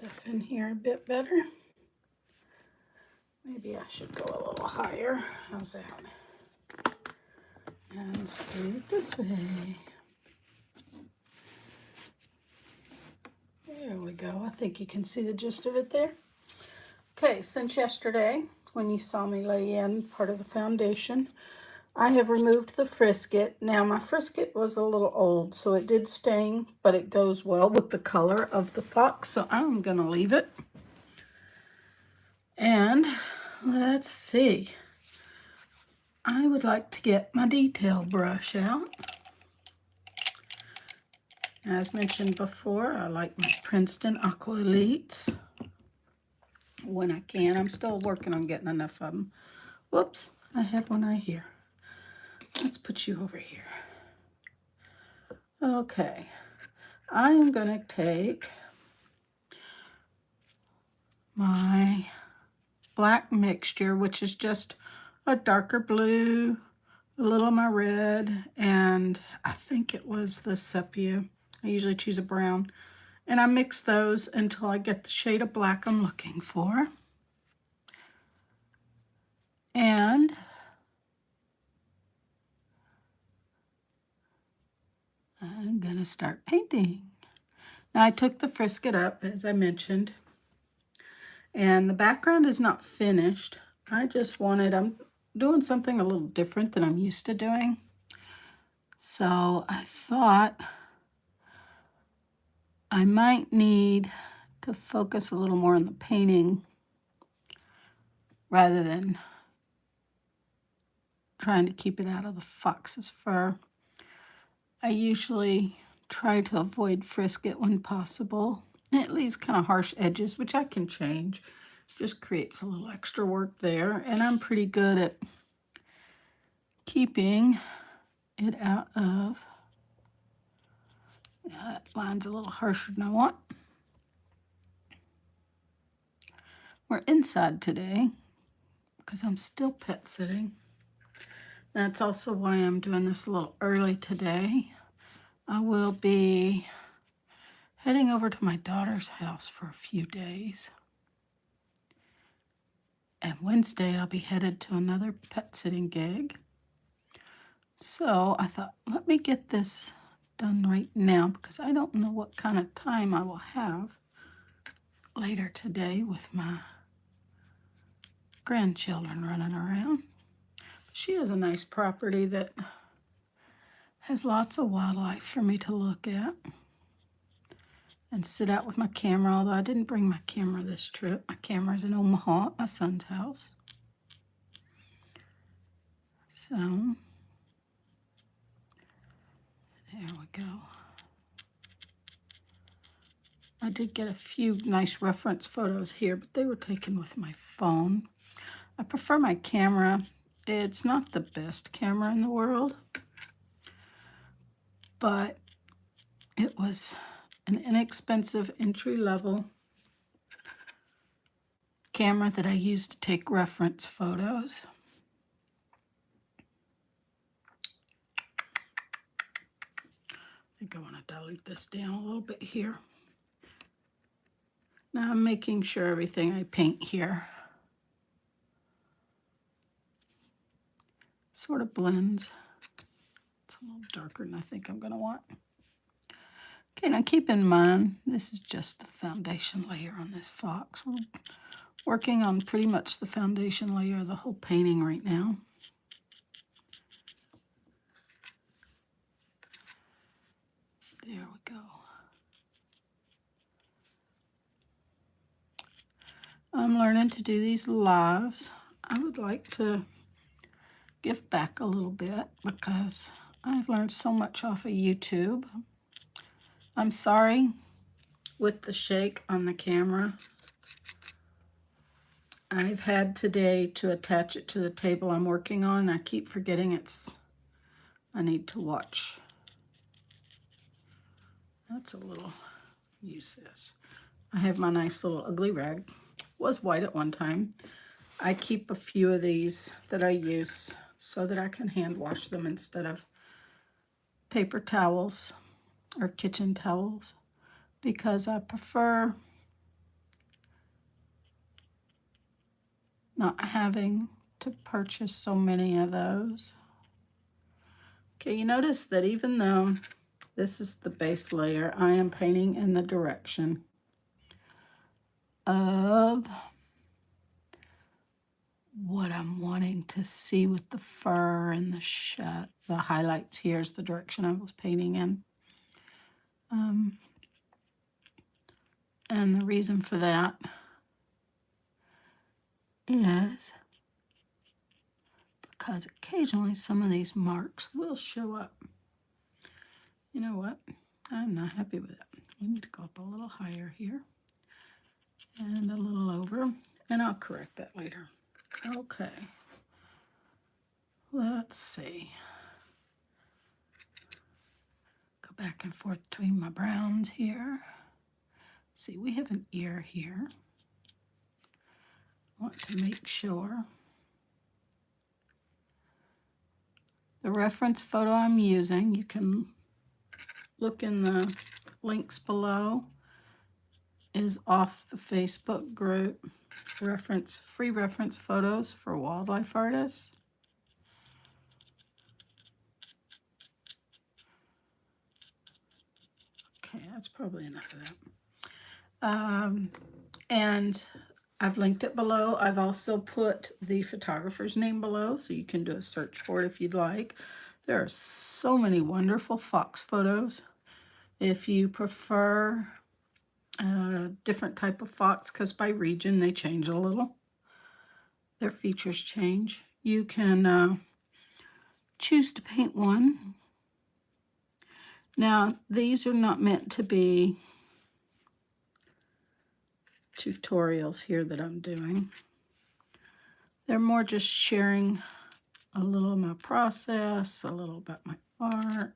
stuff in here a bit better. Maybe I should go a little higher. How's that? And scoot it this way. There we go. I think you can see the gist of it there. Okay, since yesterday, when you saw me lay in part of the foundation, I have removed the frisket. Now, my frisket was a little old, so it did stain, but it goes well with the color of the fox, so I'm going to leave it. And let's see. I would like to get my detail brush out. As mentioned before, I like my Princeton Aqua Elites when I can. I'm still working on getting enough of them. Whoops, I have one right here. Let's put you over here. Okay, I am going to take my black mixture, which is just a darker blue, a little of my red, and I think it was the sepia. I usually choose a brown. And I mix those until I get the shade of black I'm looking for. And I'm going to start painting. Now I took the frisket up, as I mentioned, and the background is not finished. I'm doing something a little different than I'm used to doing. So I thought I might need to focus a little more on the painting rather than trying to keep it out of the fox's fur. I usually try to avoid frisket when possible. It leaves kind of harsh edges, which I can change. Just creates a little extra work there. And I'm pretty good at keeping it out of... Yeah, that line's a little harsher than I want. We're inside today because I'm still pet sitting. That's also why I'm doing this a little early today. I will be heading over to my daughter's house for a few days. And Wednesday I'll be headed to another pet sitting gig. So I thought, let me get this done right now because I don't know what kind of time I will have later today with my grandchildren running around. She has a nice property that has lots of wildlife for me to look at and sit out with my camera, although I didn't bring my camera this trip. My camera's in Omaha at my son's house. So, there we go. I did get a few nice reference photos here, but they were taken with my phone. I prefer my camera. It's not the best camera in the world, but it was an inexpensive entry-level camera that I use to take reference photos. I think I want to dilute this down a little bit here. Now I'm making sure everything I paint here sort of blends. It's a little darker than I think I'm going to want. Okay, now keep in mind, this is just the foundation layer on this fox. We're working on pretty much the foundation layer of the whole painting right now. There we go. I'm learning to do these lives. I would like to give back a little bit because I've learned so much off of YouTube. I'm sorry with the shake on the camera. I've had today to attach it to the table I'm working on. I keep forgetting I need to watch. That's a little, use this. I have my nice little ugly rag. Was white at one time. I keep a few of these that I use so that I can hand wash them instead of paper towels or kitchen towels because I prefer not having to purchase so many of those. Okay, you notice that even though this is the base layer, I am painting in the direction of what I'm wanting to see with the fur and the highlights. Here's the direction I was painting in. And the reason for that is because occasionally some of these marks will show up. You know what? I'm not happy with it. We need to go up a little higher here and a little over, and I'll correct that later. Okay. Let's see. Go back and forth between my browns here. See, we have an ear here. I want to make sure. The reference photo I'm using, you can look in the links below, is off the Facebook group, free reference photos for wildlife artists. Okay, that's probably enough of that. And I've linked it below. I've also put the photographer's name below, so you can do a search for it if you'd like. There are so many wonderful fox photos. If you prefer a different type of fox, because by region they change a little, their features change, you can choose to paint one. Now, these are not meant to be tutorials here that I'm doing. They're more just sharing a little of my process, a little about my art.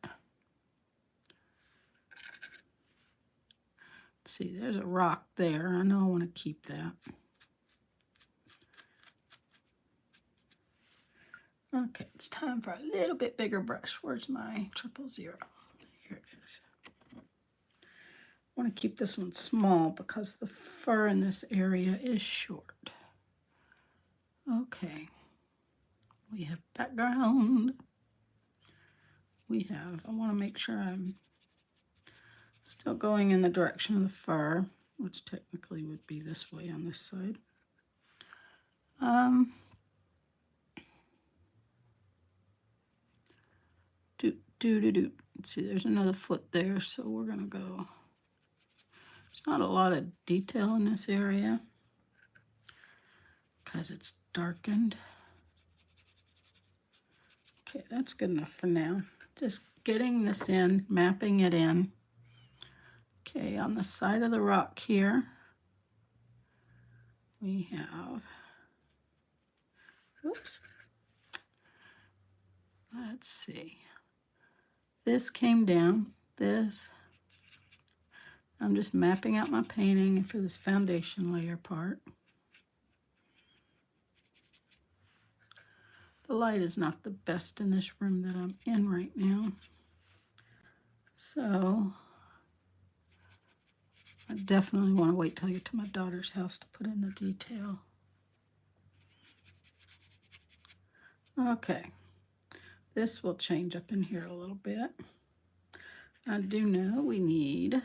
Let's see, there's a rock there. I know I want to keep that. Okay, it's time for a little bit bigger brush. Where's my 000? Here it is. I want to keep this one small because the fur in this area is short. Okay. We have background. I want to make sure I'm still going in the direction of the fur, which technically would be this way on this side. Let's see, there's another foot there, so we're gonna go. There's not a lot of detail in this area because it's darkened. Okay, that's good enough for now. Just getting this in, mapping it in. Okay, on the side of the rock here, we have, oops, let's see. This came down, this. I'm just mapping out my painting for this foundation layer part. The light is not the best in this room that I'm in right now. So I definitely want to wait till I get to my daughter's house to put in the detail. Okay, this will change up in here a little bit. I do know we need a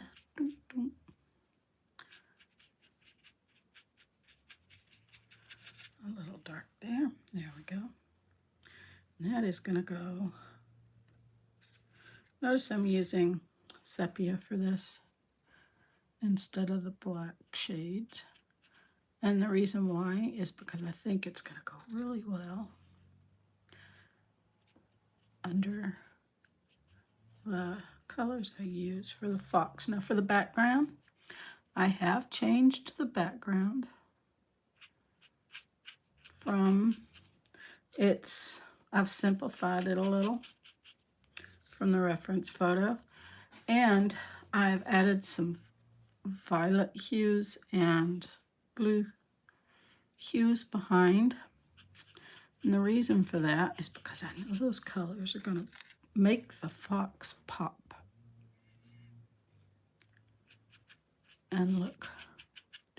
little dark there. There we go. And that is going to go. Notice I'm using sepia for this instead of the black shades. And the reason why is because I think it's going to go really well under the colors I use for the fox. Now for the background, I have changed the background from I've simplified it a little from the reference photo, and I've added some violet hues and blue hues behind. And the reason for that is because I know those colors are going to make the fox pop and look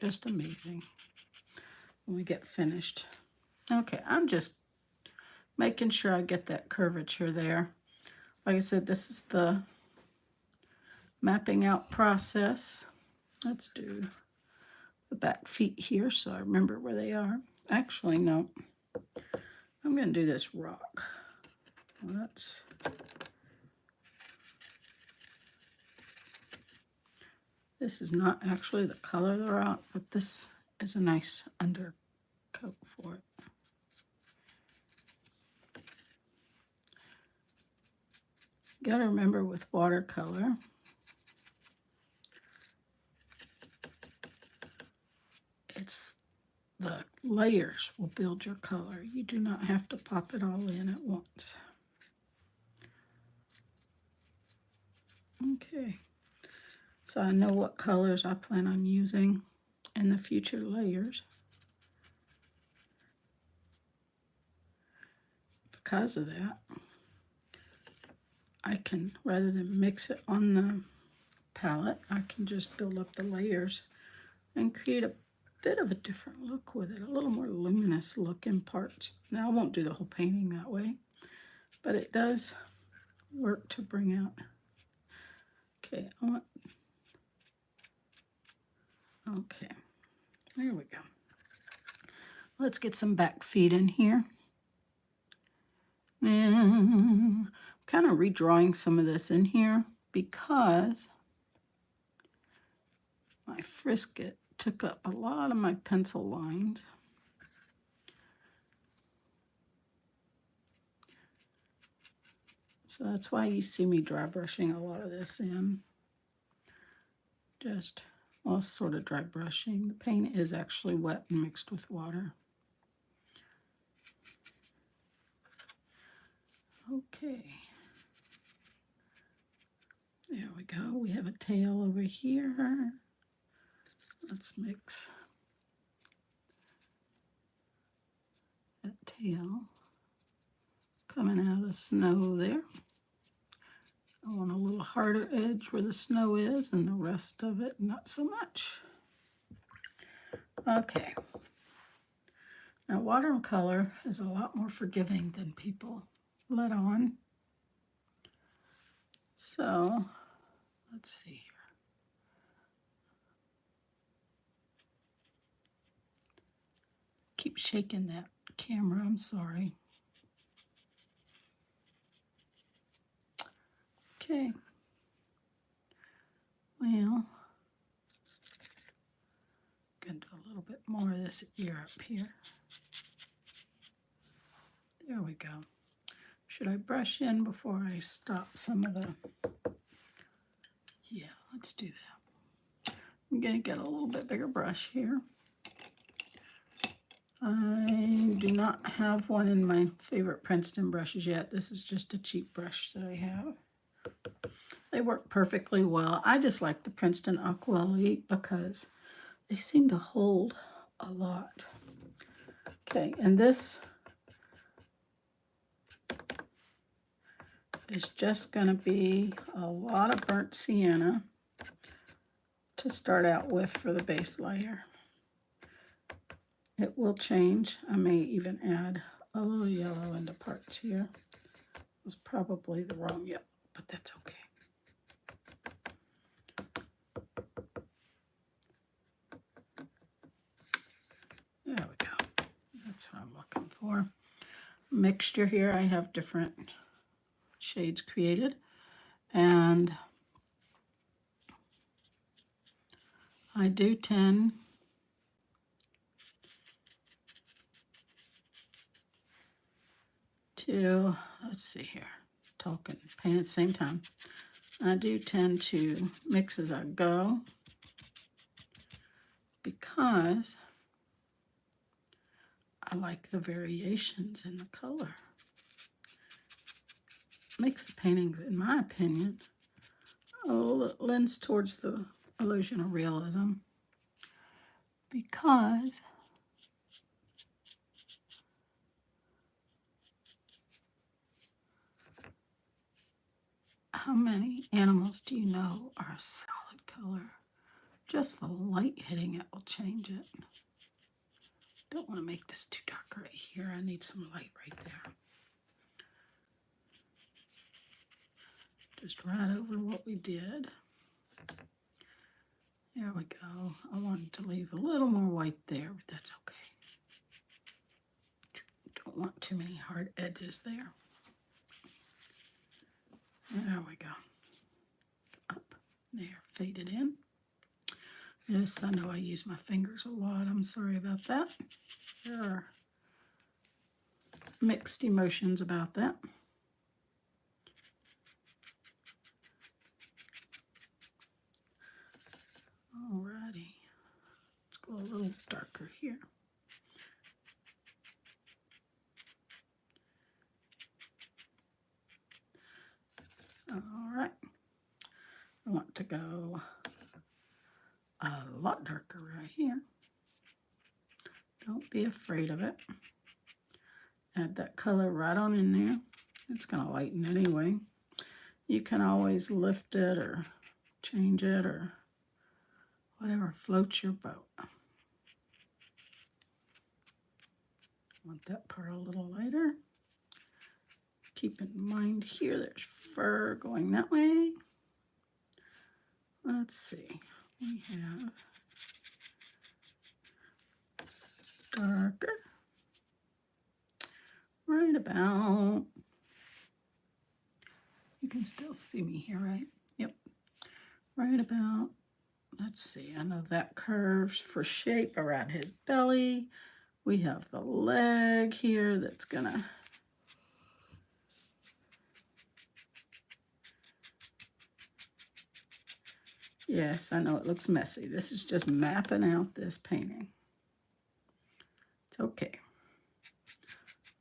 just amazing when we get finished. Okay, I'm just making sure I get that curvature there. Like I said, this is the mapping out process. Let's do the back feet here so I remember where they are. Actually, no. I'm going to do this rock. Well, this is not actually the color of the rock, but this is a nice undercoat for it. Got to remember with watercolor, it's the layers will build your color. You do not have to pop it all in at once. Okay, so I know what colors I plan on using in the future layers. Because of that, I can, rather than mix it on the palette, I can just build up the layers and create a bit of a different look with it, a little more luminous look in parts. Now, I won't do the whole painting that way, but it does work to bring out. Okay, okay, there we go. Let's get some back feet in here. And I'm kind of redrawing some of this in here because my frisket took up a lot of my pencil lines. So that's why you see me dry brushing a lot of this in. Just, well, sort of dry brushing. The paint is actually wet and mixed with water. Okay. There we go. We have a tail over here. Let's mix that tail coming out of the snow there. I want a little harder edge where the snow is, and the rest of it not so much. Okay. Now watercolor is a lot more forgiving than people let on. So let's see here. Keep shaking that camera, I'm sorry. Okay. Well, I'm going to do a little bit more of this ear up here. There we go. Should I brush in before I stop some of the... Yeah, let's do that. I'm going to get a little bit bigger brush here. I do not have one in my favorite Princeton brushes yet. This is just a cheap brush that I have. They work perfectly well. I just like the Princeton Aqua Elite because they seem to hold a lot. Okay, and this is just going to be a lot of burnt sienna to start out with for the base layer. It will change. I may even add a little yellow into parts here. It was probably the wrong yellow, but that's okay. There we go. That's what I'm looking for. Mixture here, I have different shades created, and I do tend to, let's see here, talk and paint at the same time. I do tend to mix as I go because I like the variations in the color. Makes the paintings, in my opinion, lends towards the illusion of realism because how many animals do you know are a solid color? Just the light hitting it will change it. Don't want to make this too dark right here. I need some light right there. Just right over what we did. There we go. I wanted to leave a little more white there, but that's okay. Don't want too many hard edges there. There we go. Up there, fade it in. Yes, I know I use my fingers a lot. I'm sorry about that. There are mixed emotions about that. Alrighty. Let's go a little darker here. Alright. I want to go a lot darker right here. Don't be afraid of it. Add that color right on in there. It's going to lighten anyway. You can always lift it or change it or whatever floats your boat. Want that part a little lighter. Keep in mind here, there's fur going that way. Let's see. We have darker. Right about, you can still see me here, right? Yep. Right about, let's see, I know that curves for shape around his belly. We have the leg here that's gonna, yes, I know it looks messy. This is just mapping out this painting. It's okay.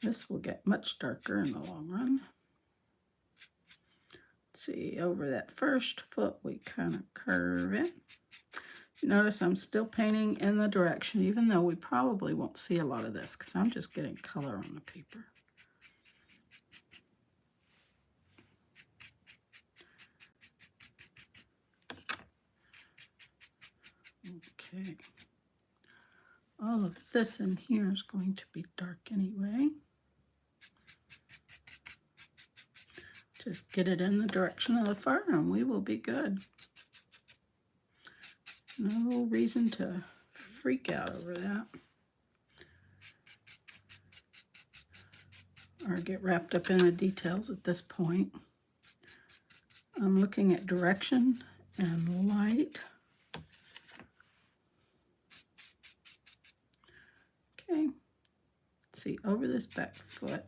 This will get much darker in the long run. Let's see, over that first foot, we kind of curve it. Notice I'm still painting in the direction, even though we probably won't see a lot of this because I'm just getting color on the paper. Okay. All of this in here is going to be dark anyway. Just get it in the direction of the fur and we will be good. No reason to freak out over that. Or get wrapped up in the details at this point. I'm looking at direction and light. Okay. Let's see, over this back foot.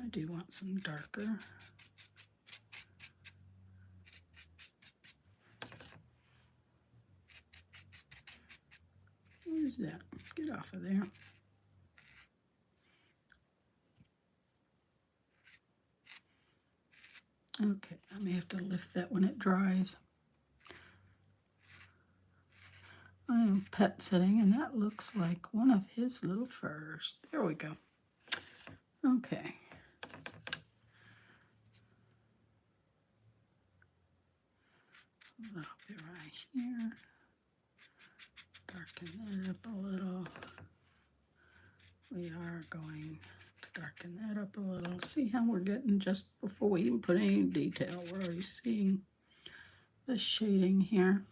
I do want some darker. What is that? Get off of there. Okay, I may have to lift that when it dries. I am pet sitting, and that looks like one of his little furs. There we go. Okay. A little bit right here. Darken that up a little. We are going to darken that up a little. See how we're getting just before we even put any detail. We're already seeing the shading here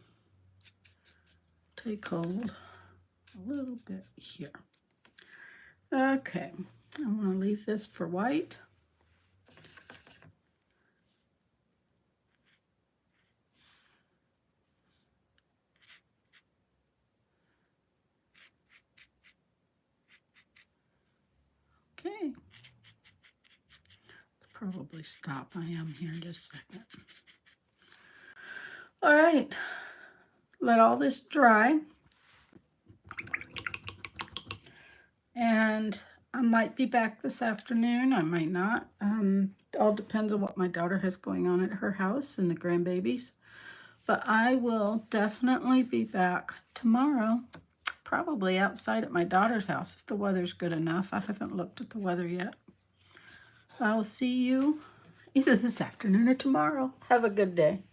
take hold a little bit here. Okay, I want to leave this for white. Okay, probably stop. I am here in just a second. All right, let all this dry. And I might be back this afternoon. I might not. All depends on what my daughter has going on at her house and the grandbabies. But I will definitely be back tomorrow, probably outside at my daughter's house if the weather's good enough. I haven't looked at the weather yet. I will see you either this afternoon or tomorrow. Have a good day.